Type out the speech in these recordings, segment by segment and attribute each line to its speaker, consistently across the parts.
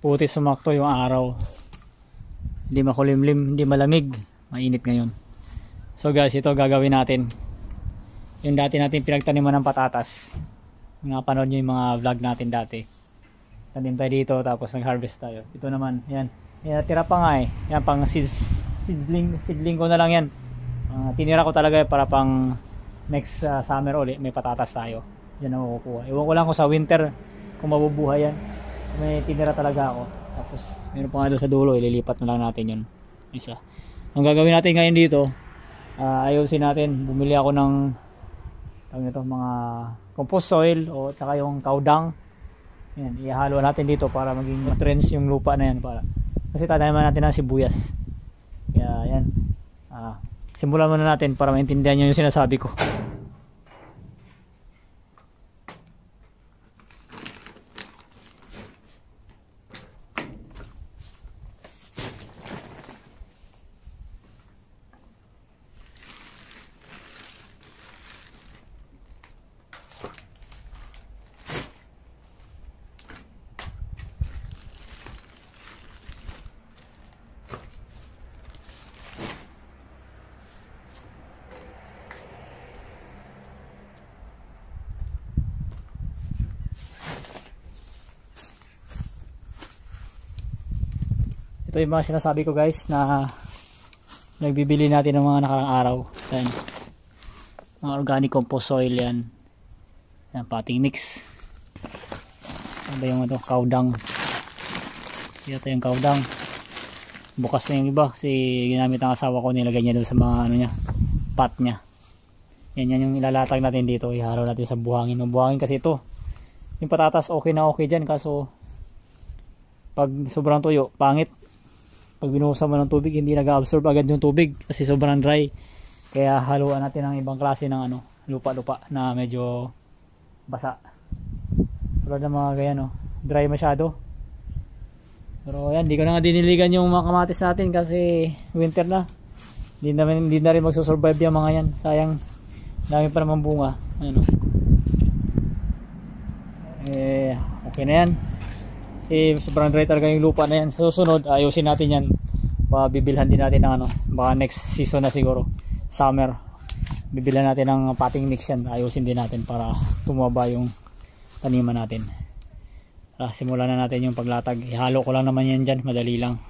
Speaker 1: puti sumakto yung araw. Hindi makulimlim, hindi malamig, mainit ngayon. So guys, ito gagawin natin. Yung dati natin pinagtaniman ng patatas. Napanood nyo yung mga vlog natin dati. Tanim tayo dito tapos nag-harvest tayo. Ito naman, yan. Yan, tira pa nga eh. Yan, pang seedling ko na lang yan. Tinira ko talaga para pang next summer ulit may patatas tayo. Yan ang makukuha. Iwan ko lang kung sa winter kung mabubuhay yan. May tinira talaga ako. Tapos meron pa nga doon sa dulo, ililipat na lang natin yun. Isa. Ang gagawin natin ngayon dito, ayusin natin. Bumili ako ng mga compost soil o tsaka yung cow dung. Yan, ihalo natin dito para maging nutrients yung lupa na yan. Kasi tanaman natin ng sibuyas. Kaya yan. Simulan muna natin para maintindihan nyo yung sinasabi ko. Ito yung mga sinasabi ko guys na nagbibili natin ng mga nakarang araw. Yan. Mga organic compost soil yan. Yan, potting mix. Ano ba yung cow dung? Ito yung cow dung. Bukas na yung iba kasi ginamit ng asawa ko, nilagay niya doon sa mga niya, pot niya. Yan yung ilalatag natin dito. Ihalo natin sa buhangin. Buhangin kasi ito. Yung patatas okay na okay dyan, kaso pag sobrang tuyo, pangit. Pag binuhusan mo ng tubig, hindi nag-absorb agad yung tubig kasi sobrang dry. Kaya haluan natin ng ibang klase ng lupa-lupa na medyo basa. Tulad ng mga ganyan, dry masyado. Pero yan, di ko na nga diniligan yung mga kamatis natin kasi winter na. Hindi na rin magsusurvive yung mga yan. Sayang, dami pa naman bunga. Okay na yan. Kasi sobrang dry talaga yung lupa na yan. Sa susunod, ayusin natin yan. Bibilhan din natin ng baka next season na siguro, summer. Bibilhan natin ng potting mix yan. Ayusin din natin para tumaba yung taniman natin. Simulan na natin yung paglatag. Ihalo ko lang naman yan dyan. Madali lang.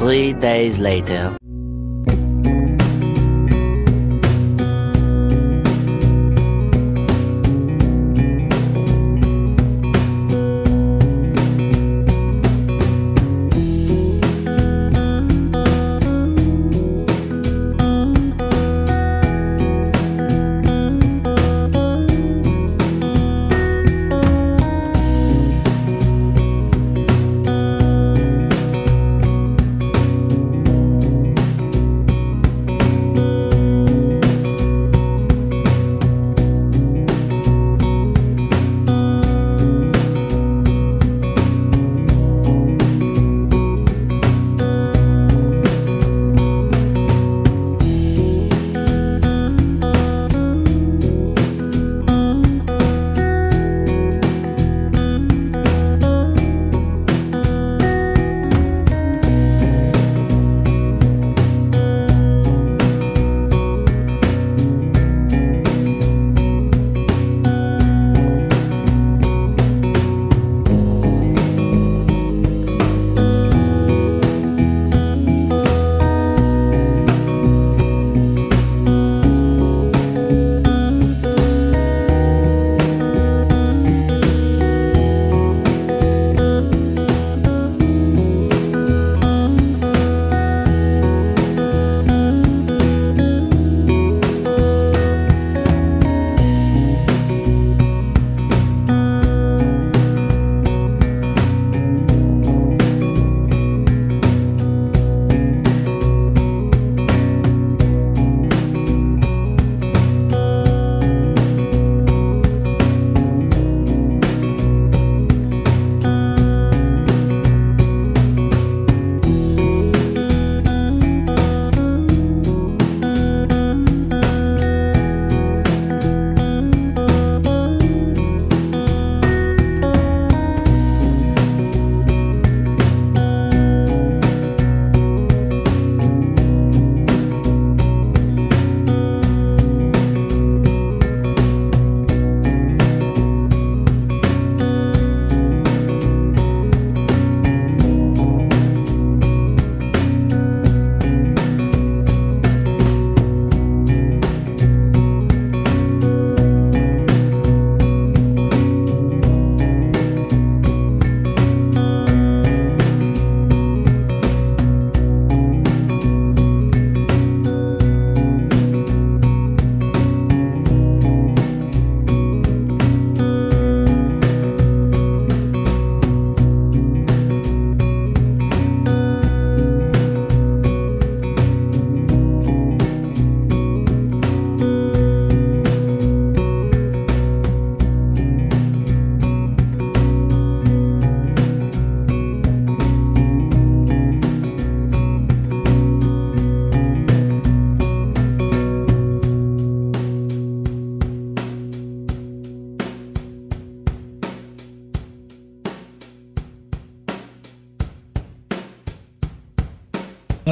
Speaker 2: 3 days later.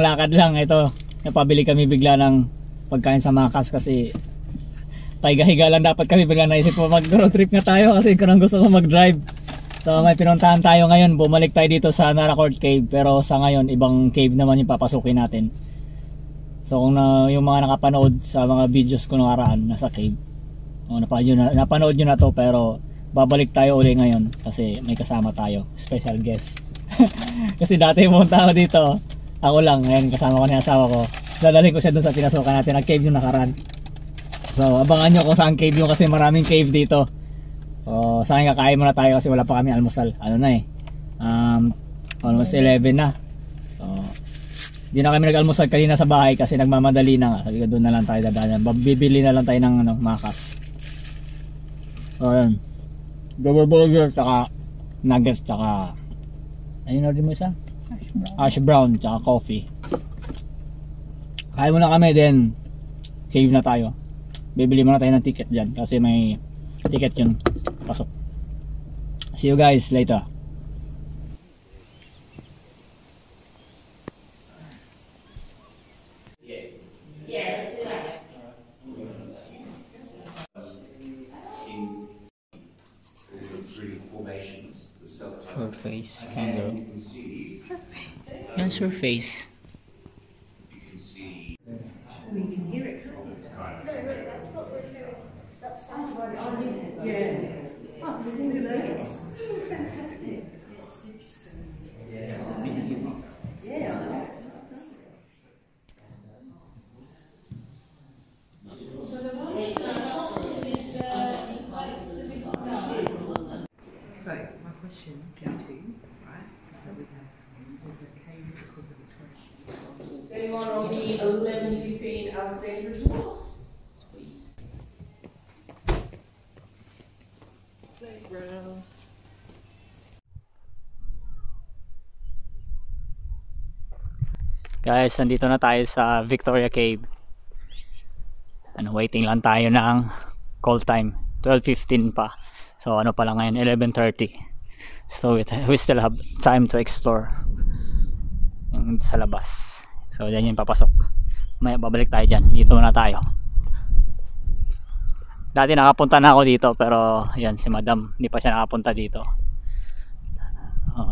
Speaker 1: Lakad lang ito. Napabili kami bigla ng pagkain sa Macas kasi higa lang dapat kami. Bigla naisip ko mag road trip nga tayo kasi kurang gusto ko mag drive. So may pinuntahan tayo ngayon. Bumalik tayo dito sa Naracoorte Cave, pero sa ngayon ibang cave naman yung papasukin natin. So kung yung mga nakapanood sa mga videos ko nakaraan nasa cave, napanood nyo na to, pero babalik tayo uli ngayon kasi may kasama tayo, special guest. Kasi dati pumunta ako dito, ako lang, ngayon kasama ko na yung asawa ko. Dadalhin ko siya dun sa pinasukan natin na cave yung nakaraan. So abangan nyo kung saan cave yung, kasi maraming cave dito. So sa akin kakain muna tayo kasi wala pa kami almusal. Ano na eh, almost 11 na. So hindi na kami nag-almusal kanina sa bahay kasi nagmamadali na nga. Sabi ko doon na lang tayo dadaan. Bibili na lang tayo ng Macas. So ayun, double burger, tsaka nuggets, tsaka ayun na rin mo isa, hash brown, tsaka coffee. Kain muna kami, then save na tayo. Bibili muna tayo ng ticket dyan kasi may ticket yun pasok. See you guys later. So Surface, kangaroo. Yan, surface.
Speaker 2: We can hear it. No, that's not where it's going. That's yeah. Oh, look at that. Fantastic. Yeah, it's interesting. Yeah. So my question to you, right, is that we have there's a cave called the Victoria.
Speaker 3: Does anyone on the 11:15 Alexandra tour? Playground.
Speaker 1: Guys, nandito na tayo sa Victoria Cave. Waiting lang tayo ng call time. 12:15 pa. So ano pa lang ngayon, 11:30. So we still have time to explore yung sa labas. So dyan yung papasok. May babalik tayo dyan. Dito muna tayo. Dati nakapunta na ako dito, pero yan si madam, hindi pa siya nakapunta dito.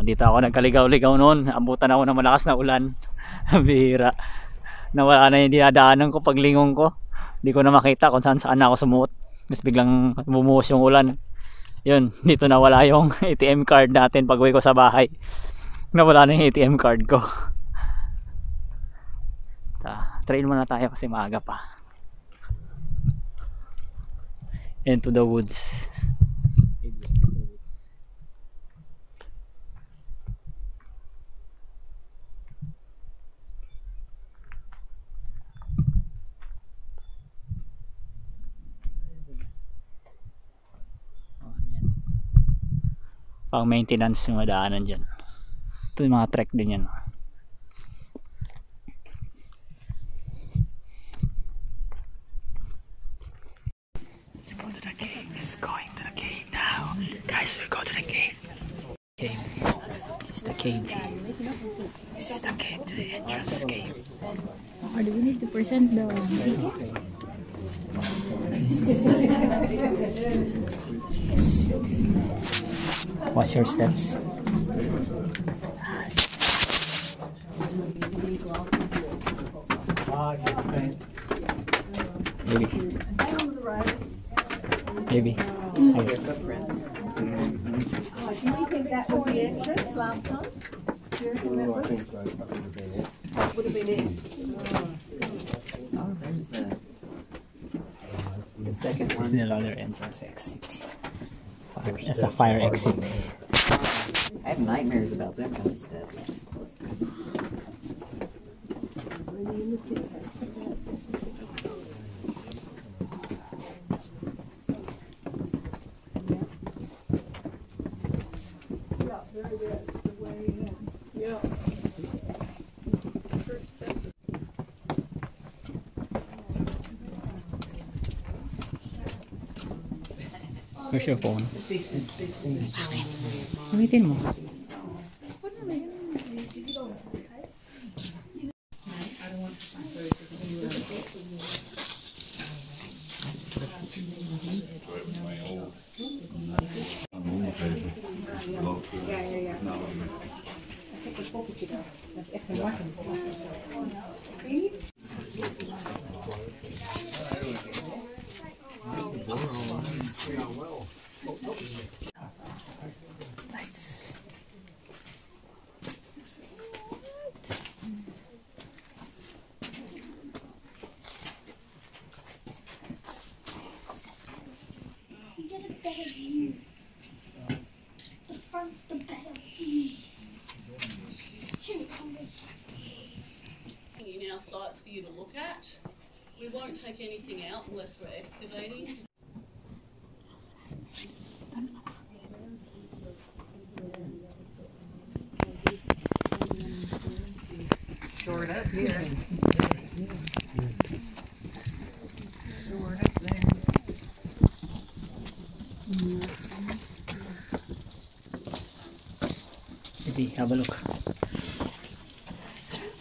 Speaker 1: Dito ako nagkaligaw-ligaw noon. Abutan ako ng malakas na ulan. Bihira. Nawala na yung dinadaanan ko paglingon ko. Hindi ko na makita kung saan ako sumuot. Mas biglang bumuhos yung ulan. Yun, dito nawala yung ATM card natin pag uwi ko sa bahay. Nawala na yung ATM card ko. Trail muna tayo kasi maaga pa. Into the woods. Pang maintenance yung madaanan dyan. Ito yung mga trek din yan. Let's go to the cave. Let's going to the cave now. Guys, we'll go to the cave. Cave. This is the cave. This is the cave to the entrance cave.
Speaker 4: Or do we need to present the
Speaker 1: Watch your steps. Maybe. Maybe.
Speaker 2: Do you think that was the entrance last time? Do you reckon that was?
Speaker 5: I think so. That would have been it.
Speaker 2: That would have been it.
Speaker 6: Oh, there's the second
Speaker 1: This is
Speaker 6: one.
Speaker 1: another entrance exit. That's a fire exit.
Speaker 6: I have nightmares about that kind of stuff.
Speaker 1: Where's your phone?
Speaker 2: This is
Speaker 1: Gamitin mo. Lights.
Speaker 7: Get a better view. The front's the better view.
Speaker 8: In our sites for you to look at. We won't take anything out unless we're excavating.
Speaker 2: Shore it up here. Shore it up there.
Speaker 1: Maybe have a look.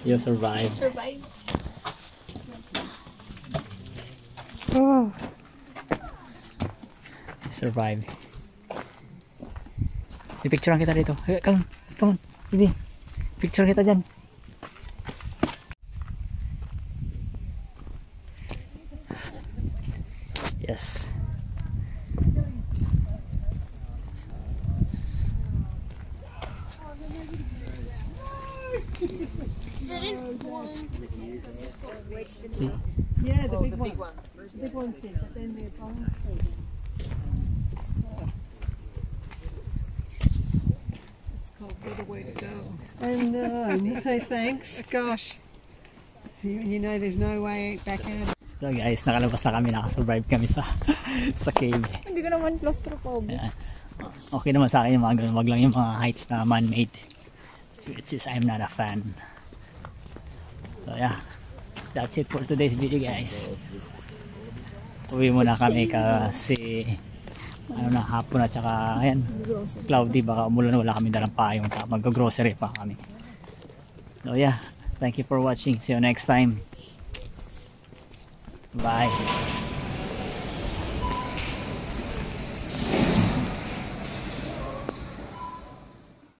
Speaker 1: You'll survive.
Speaker 4: survive?
Speaker 1: Survive. Pipicturean kita dito. Come on, baby. Picture kita dyan. Yes. See?
Speaker 2: Yeah, the big ones. The big ones here, but then they're gone. It's called Better Way to Go. And no thanks. Gosh. You know there's no way back out.
Speaker 1: So guys, nakalabas na kami, nakasurvive kami sa cave.
Speaker 4: Hindi ko naman claustrophobic.
Speaker 1: Yeah. Okay naman sa akin yung mga ganun, wag lang yung mga heights na man-made. Which is I'm not a fan. So yeah, that's it for today's video guys. Uwi muna kami kasi ano na, hapon at saka ayan, cloudy, baka umulan, wala kami dalang payong, mag-grocery pa kami. So yeah, thank you for watching, see you next time. Bye.